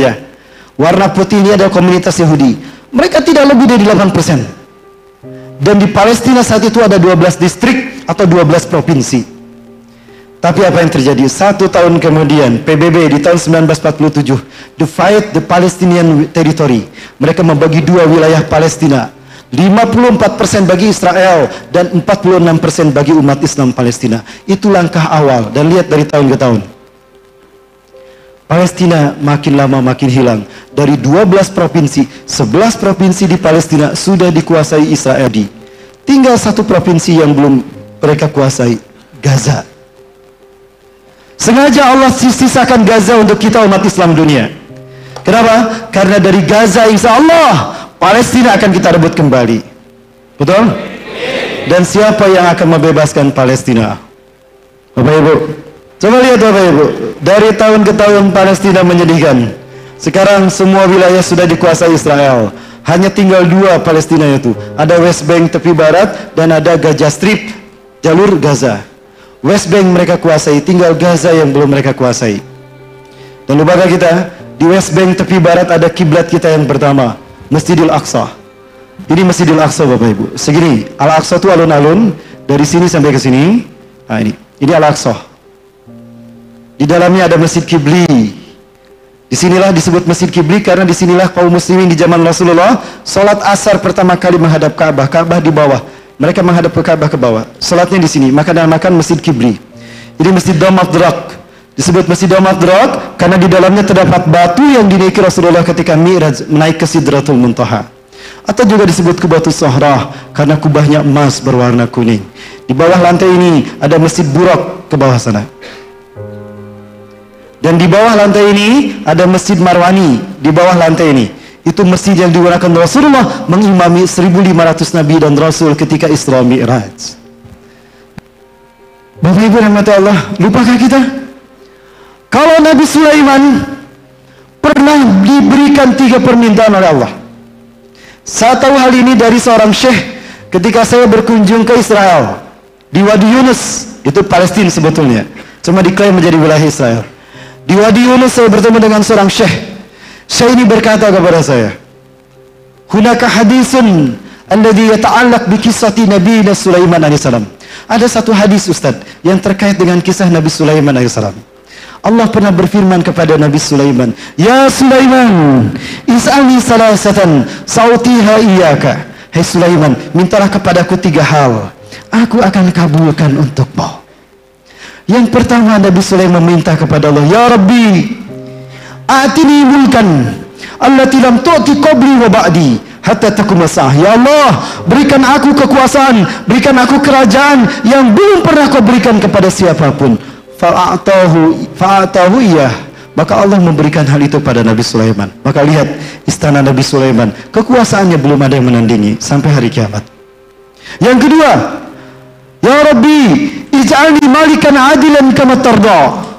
wilayah. Warna putih ini adalah komunitas Yahudi. Mereka tidak lebih dari 8%. Dan di Palestina saat itu ada 12 distrik atau 12 provinsi. Tapi apa yang terjadi? 1 tahun kemudian, PBB di tahun 1947 divide the Palestinian territory. Mereka membagi 2 wilayah Palestina. 54% bagi Israel dan 46% bagi umat Islam Palestina. Itu langkah awal, dan lihat dari tahun ke tahun. Palestina makin lama makin hilang. Dari 12 provinsi, 11 provinsi di Palestina sudah dikuasai Israel. Tinggal 1 provinsi yang belum mereka kuasai, Gaza. Sengaja Allah sisakan Gaza untuk kita umat Islam dunia. Kenapa? Karena dari Gaza insya Allah Palestina akan kita rebut kembali. Betul? Dan siapa yang akan membebaskan Palestina? Bapak Ibu, coba lihat Bapak Ibu, dari tahun ke tahun Palestina menyedihkan. Sekarang semua wilayah sudah dikuasai Israel. Hanya tinggal 2 Palestina itu. Ada West Bank tepi barat dan ada Gaza Strip, jalur Gaza. West Bank mereka kuasai, tinggal Gaza yang belum mereka kuasai. Dan lubangnya kita, di West Bank tepi barat ada kiblat kita yang pertama, Masjidil Aqsa. Ini Masjidil Aqsa Bapak Ibu. Segini, Al-Aqsa itu alun-alun dari sini sampai ke sini. Nah ini Al-Aqsa. Di dalamnya ada Masjid Kibli. Disinilah disebut Masjid Kibli karena disinilah kaum muslimin di zaman Rasulullah salat asar pertama kali menghadap Ka'bah. Ka'bah di bawah. Mereka menghadap ke Ka'bah ke bawah. Salatnya di sini. Maka dinamakan Masjid Kibli. Ini Masjid Dome of the Rock. Disebut Masjid Dome of the Rock karena di dalamnya terdapat batu yang dinaiki Rasulullah ketika Mi'raj menaik ke Sidratul Muntaha. Atau juga disebut Kubatus Sahrah karena kubahnya emas berwarna kuning. Di bawah lantai ini ada Masjid Buraq ke bawah sana. Dan di bawah lantai ini ada Masjid Marwani. Di bawah lantai ini itu masjid yang digunakan Rasulullah mengimami 1.500 Nabi dan Rasul ketika Isra Mi'raj. Bapak Ibu rahmati Allah, lupakah kita? Kalau Nabi Sulaiman pernah diberikan 3 permintaan oleh Allah. Saya tahu hal ini dari seorang syekh ketika saya berkunjung ke Israel. Di Wadi Yunus, itu Palestina sebetulnya. Cuma diklaim menjadi wilayah Israel. Di Wadi Yunus saya bertemu dengan seorang syekh. Syekh ini berkata kepada saya, "Hunaka hadisun alladhi yata'allaq bi kisati Nabi Sulaiman alaihissalam." Ada satu hadis Ustaz yang terkait dengan kisah Nabi Sulaiman alaihissalam. Allah pernah berfirman kepada Nabi Sulaiman, "Ya Sulaiman, is'alni salasatan sautiha iyyaka." Hai Sulaiman, mintalah kepadaku 3 hal, aku akan kabulkan untukmu. Yang pertama Nabi Sulaiman meminta kepada Allah, "Ya Rabbi, atini mulkan allati lam tu'ti qabli wa ba'di hatta taquma sa'ah." Ya Allah, berikan aku kekuasaan, berikan aku kerajaan yang belum pernah kau berikan kepada siapapun. Fa'atahu iyah. Maka Allah memberikan hal itu pada Nabi Sulaiman. Maka lihat istana Nabi Sulaiman, kekuasaannya belum ada yang menandingi sampai hari kiamat. Yang kedua, "Ya Rabbi, ij'alni malikan adilan kama tarda."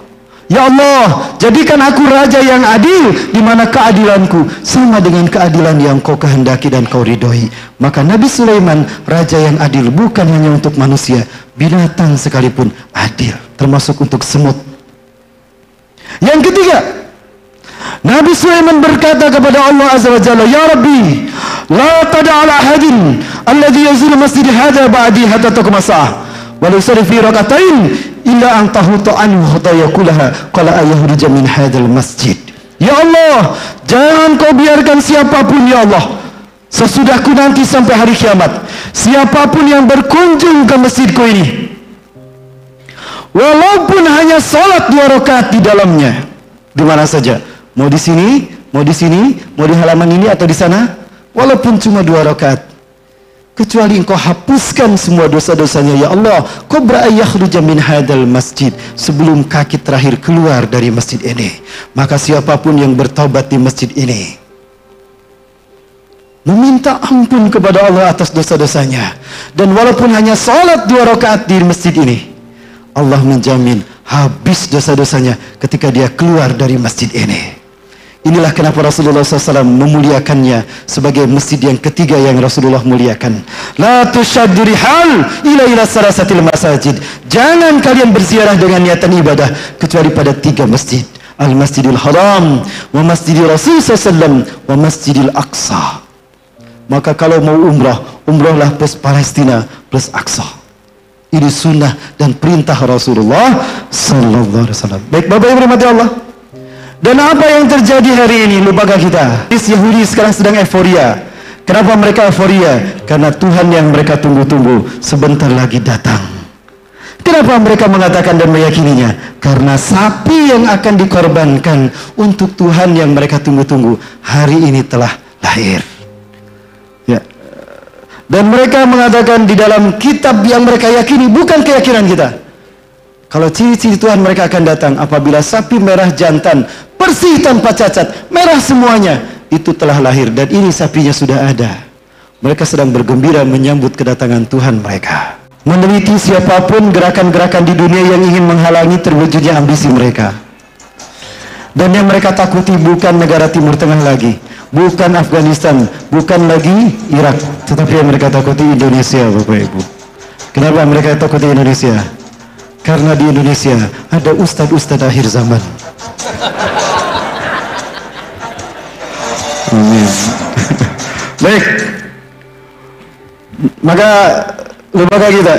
Ya Allah, jadikan aku raja yang adil, di mana keadilanku sama dengan keadilan yang kau kehendaki dan kau ridhoi. Maka Nabi Sulaiman raja yang adil bukan hanya untuk manusia, binatang sekalipun adil, termasuk untuk semut. Yang ketiga, Nabi Sulaiman berkata kepada Allah Azza wa Jalla, "Ya Rabbi, la tada' ala ahadin alladhi yazuru masjid hadha ba'di hatta taquma sa'ah wa la yusalli fi rak'atain illa an tahuta anhu khotaya kullaha qala ayahrija min hadzal masjid." Ya Allah, jangan kau biarkan siapapun ya Allah sesudahku nanti sampai hari kiamat, siapapun yang berkunjung ke masjidku ini, walaupun hanya salat 2 rakaat di dalamnya, di mana saja, mau di sini, mau di sini, mau di halaman ini atau di sana, walaupun cuma 2 rakaat, kecuali engkau hapuskan semua dosa-dosanya ya Allah, qabla ayakhruja min hadzal masjid, sebelum kaki terakhir keluar dari masjid ini. Maka siapapun yang bertaubat di masjid ini, meminta ampun kepada Allah atas dosa-dosanya, dan walaupun hanya salat 2 rakaat di masjid ini, Allah menjamin habis dosa-dosanya ketika dia keluar dari masjid ini. Inilah kenapa Rasulullah SAW memuliakannya sebagai masjid yang ketiga yang Rasulullah muliakan. La tushaddu rihal ila salasatil masajid. Jangan kalian berziarah dengan niatan ibadah kecuali pada 3 masjid. Al-Masjidil Haram wa Masjidil Rasul sallallahu wa Masjidil Aqsa. Maka kalau mau umrah, umrahlah plus Palestina plus Aqsa. Ini sunnah dan perintah Rasulullah sallallahu alaihi wasallam. Baik Bapak Ibu rahmati Allah. Dan apa yang terjadi hari ini, lupakah kita? Yahudi sekarang sedang euforia. Kenapa mereka euforia? Karena Tuhan yang mereka tunggu-tunggu sebentar lagi datang. Kenapa mereka mengatakan dan meyakininya? Karena sapi yang akan dikorbankan untuk Tuhan yang mereka tunggu-tunggu hari ini telah lahir. Ya. Dan mereka mengatakan di dalam kitab yang mereka yakini, bukan keyakinan kita. Kalau ciri-ciri Tuhan mereka akan datang apabila sapi merah jantan, bersih tanpa cacat, merah semuanya, itu telah lahir dan ini sapinya sudah ada. Mereka sedang bergembira menyambut kedatangan Tuhan mereka. Meneliti siapapun gerakan-gerakan di dunia yang ingin menghalangi terwujudnya ambisi mereka. Dan yang mereka takuti bukan negara Timur Tengah lagi, bukan Afghanistan, bukan lagi Irak, tetapi yang mereka takuti Indonesia, Bapak Ibu. Kenapa mereka takuti Indonesia? Karena di Indonesia ada ustadz-ustadz akhir zaman. Baik. Maka lupakah kita,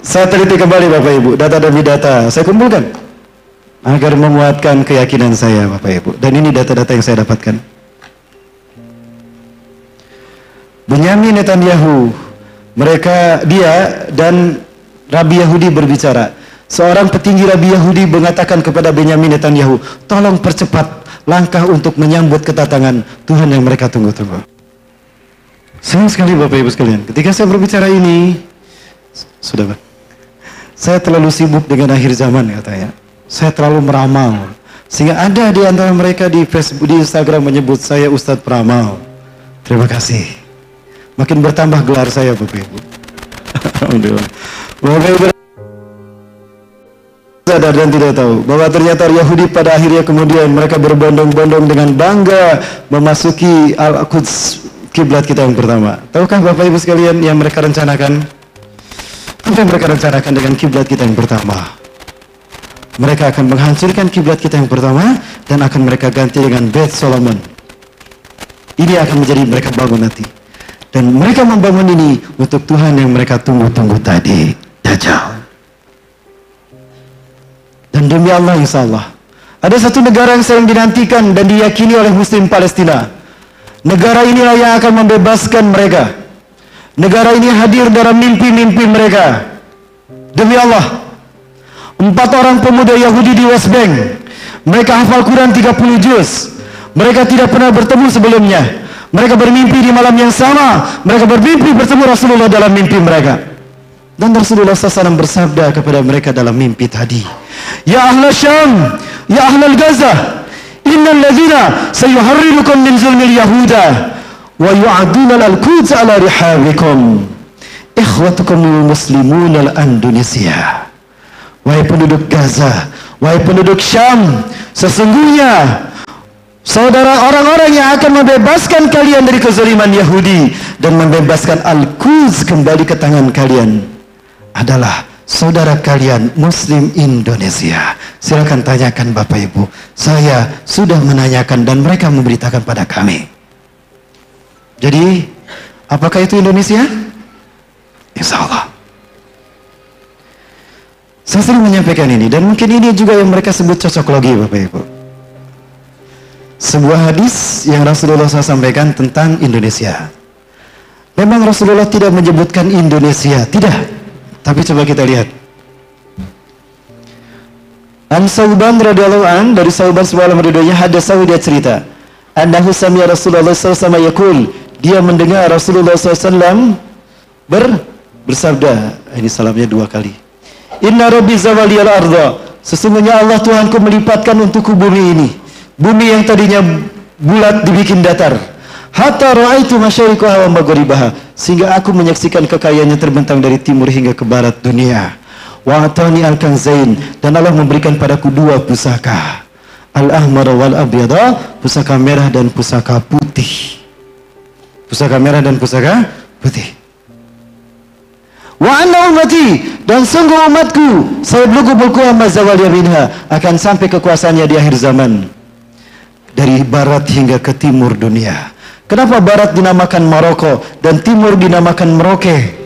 saya teliti kembali Bapak Ibu, data demi data saya kumpulkan agar memuatkan keyakinan saya Bapak Ibu. Dan ini data-data yang saya dapatkan. Benyamin Netanyahu, dia dan Rabi Yahudi berbicara. Seorang petinggi Rabi Yahudi mengatakan kepada Benyamin Netanyahu, tolong percepat langkah untuk menyambut kedatangan Tuhan yang mereka tunggu-tunggu. Sayang sekali Bapak Ibu sekalian, ketika saya berbicara ini, sudah Pak, saya terlalu sibuk dengan akhir zaman katanya. Saya terlalu meramal, sehingga ada di antara mereka di Facebook, di Instagram menyebut saya Ustadz Peramal. Terima kasih. Makin bertambah gelar saya Bapak Ibu. Alhamdulillah. Bapak Ibu sadar dan tidak tahu bahwa ternyata Yahudi pada akhirnya kemudian mereka berbondong-bondong dengan bangga memasuki Al-Quds, kiblat kita yang pertama. Tahukah Bapak Ibu sekalian yang mereka rencanakan? Apa yang mereka rencanakan dengan kiblat kita yang pertama? Mereka akan menghancurkan kiblat kita yang pertama dan akan mereka ganti dengan Bait Solomon. Ini akan menjadi mereka bangun nanti. Dan mereka membangun ini untuk Tuhan yang mereka tunggu-tunggu tadi, Dajjal. Dan demi Allah insya Allah, ada satu negara yang sering dinantikan dan diyakini oleh Muslim Palestina. Negara inilah yang akan membebaskan mereka. Negara ini hadir dalam mimpi-mimpi mereka. Demi Allah, 4 orang pemuda Yahudi di West Bank, mereka hafal Quran 30 juz. Mereka tidak pernah bertemu sebelumnya. Mereka bermimpi di malam yang sama. Mereka bermimpi bertemu Rasulullah dalam mimpi mereka. Dan Rasulullah SAW bersabda kepada mereka dalam mimpi tadi, ya ahla Syam, ya ahla Gaza, innal ladzina sayuharrirukum min zulmil yahuda wa yu'aduna al-Quds ala rihabikum ikhwatukum muslimun al-Indonesia. Wahai penduduk Gaza, wahai penduduk Syam, sesungguhnya saudara orang-orang yang akan membebaskan kalian dari kezaliman Yahudi dan membebaskan Al-Quds kembali ke tangan kalian adalah saudara kalian Muslim Indonesia. Silakan tanyakan Bapak Ibu. Saya sudah menanyakan dan mereka memberitakan pada kami. Jadi, apakah itu Indonesia? Insya Allah. Saya sering menyampaikan ini dan mungkin ini juga yang mereka sebut cocoklogi Bapak Ibu. Sebuah hadis yang Rasulullah SAW sampaikan tentang Indonesia. Memang Rasulullah tidak menyebutkan Indonesia, tidak. Tapi coba kita lihat. An Sauban radhiyallahu an, dari Sauban sebuah ridhonya hadasahu, dia cerita, annahu sami'a Rasulullah SAW yaqul, dia mendengar Rasulullah SAW bersabda, ini salamnya 2 kali. Inna rabbi zawaliyal arda, sesungguhnya Allah Tuhanku melipatkan untukku bumi ini. Bumi yang tadinya bulat dibikin datar. Hatta ra'aitu masyariqaha wa maghribaha, sehingga aku menyaksikan kekayaannya terbentang dari timur hingga ke barat dunia. Wa atani al-kanzain, dan Allah memberikan padaku 2 pusaka. Al-ahmar wal abyada, pusaka merah dan pusaka putih. Pusaka merah dan pusaka putih. Wa anna ummati, Dan sungguh umatku, sayablugu mulku amma zawal yaminha, akan sampai kekuasaannya di akhir zaman. Dari barat hingga ke timur dunia. Kenapa barat dinamakan Maroko dan timur dinamakan Merauke?